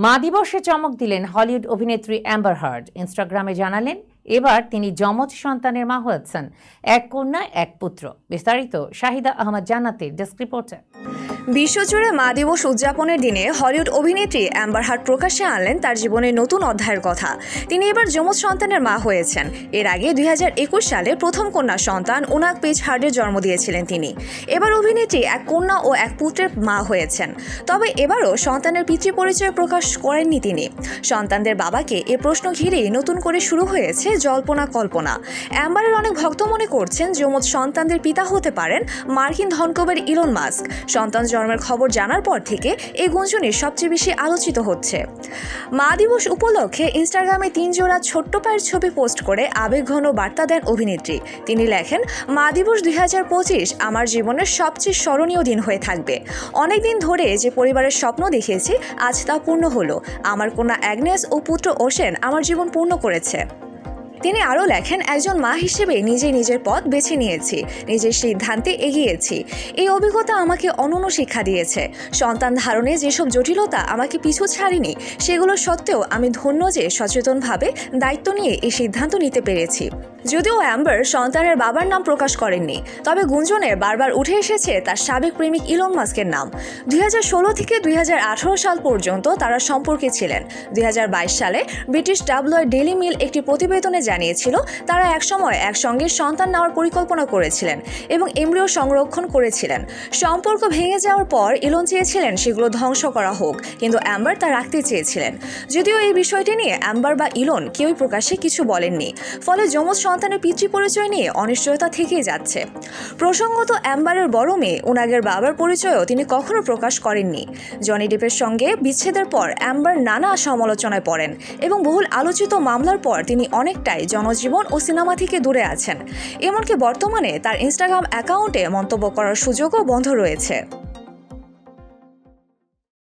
মা দিবসে চমক দিলেন হলিউড অভিনেত্রী অ্যাম্বার হার্ড। ইনস্টাগ্রামে জানালেন এবার তিনি যমজ সন্তানের মা হয়েছেন, এক কন্যা এক পুত্র। বিস্তারিত শাহিদা আহমদ জান্নাতের ডেস্ক রিপোর্টে। বিশ্বজুড়ে মা দিবস উদযাপনের দিনে হলিউড অভিনেত্রী অ্যাম্বার হার্ড প্রকাশ্যে আনলেন তার জীবনের নতুন অধ্যায়ের কথা। তিনি এবার যমজ সন্তানের মা হয়েছেন। এর আগে 2021 সালে প্রথম কন্যা সন্তান উনাক পেজ হার্ডের জন্ম দিয়েছিলেন তিনি। এবার অভিনেত্রী এক কন্যা ও এক পুত্রের মা হয়েছেন। তবে এবারও সন্তানের পিতৃ পরিচয় প্রকাশ করেননি তিনি। সন্তানদের বাবাকে এ প্রশ্ন ঘিরেই নতুন করে শুরু হয়েছে জল্পনা কল্পনা। অ্যাম্বারের অনেক ভক্ত মনে করছেন যমজ সন্তানদের পিতা হতে পারেন মার্কিন ধনকুবের ইলন মাস্ক। সন্তান জন্মের খবর জানার পর থেকে এই গুঞ্জনই সবচেয়ে বেশি আলোচিত হচ্ছে। মা দিবস উপলক্ষে ইনস্টাগ্রামে 3 জোড়া ছোট্ট পায়ের ছবি পোস্ট করে আবেগঘন বার্তা দেন অভিনেত্রী। তিনি লেখেন, মা দিবস 2025 আমার জীবনের সবচেয়ে স্মরণীয় দিন হয়ে থাকবে। অনেকদিন ধরে যে পরিবারের স্বপ্ন দেখেছি আজ তা পূর্ণ হলো। আমার কন্যা অ্যাগনেস ও পুত্র ওশেন আমার জীবন পূর্ণ করেছে। তিনি আরও লেখেন, একজন মা হিসেবে নিজের পথ বেছে নিয়েছি, নিজের সিদ্ধান্তে এগিয়েছি। এই অভিজ্ঞতা আমাকে অনন্য শিক্ষা দিয়েছে। সন্তান ধারণে যেসব জটিলতা আমাকে পিছু ছাড়েনি, সেগুলো সত্ত্বেও আমি ধন্য যে সচেতনভাবে দায়িত্ব নিয়ে এই সিদ্ধান্ত নিতে পেরেছি। যদিও অ্যাম্বার সন্তানের বাবার নাম প্রকাশ করেননি, তবে গুঞ্জনে বারবার উঠে এসেছে তার সাবেক প্রেমিক ইলন মাস্কের নাম। 2016 থেকে 2018 সাল পর্যন্ত তারা সম্পর্কে ছিলেন। 2022 সালে ব্রিটিশ ট্যাবলয়েড ডেইলি মেইল একটি প্রতিবেদনে জানিয়েছিল তারা একসময় একসঙ্গে সন্তান নেওয়ার পরিকল্পনা করেছিলেন এবং এমব্রিও সংরক্ষণ করেছিলেন। সম্পর্ক ভেঙে যাওয়ার পর ইলন চেয়েছিলেন সেগুলো ধ্বংস করা হোক, কিন্তু অ্যাম্বার তা রাখতে চেয়েছিলেন। যদিও এই বিষয়টি নিয়ে অ্যাম্বার বা ইলন কেউই প্রকাশ্যে কিছু বলেননি, ফলে যমজ সন্তানের পিতৃ পরিচয় নিয়ে অনিশ্চয়তা থেকেই যাচ্ছে। প্রসঙ্গত, অ্যাম্বারের বড় মেয়ে উনাগের বাবার পরিচয়ও তিনি কখনো প্রকাশ করেননি। জনি ডিপের সঙ্গে বিচ্ছেদের পর অ্যাম্বার নানা সমালোচনায় পড়েন এবং বহুল আলোচিত মামলার পর তিনি অনেকটাই জনজীবন ও সিনেমা থেকে দূরে আছেন। এমনকি বর্তমানে তার ইনস্টাগ্রাম অ্যাকাউন্টে মন্তব্য করার সুযোগও বন্ধ রয়েছে।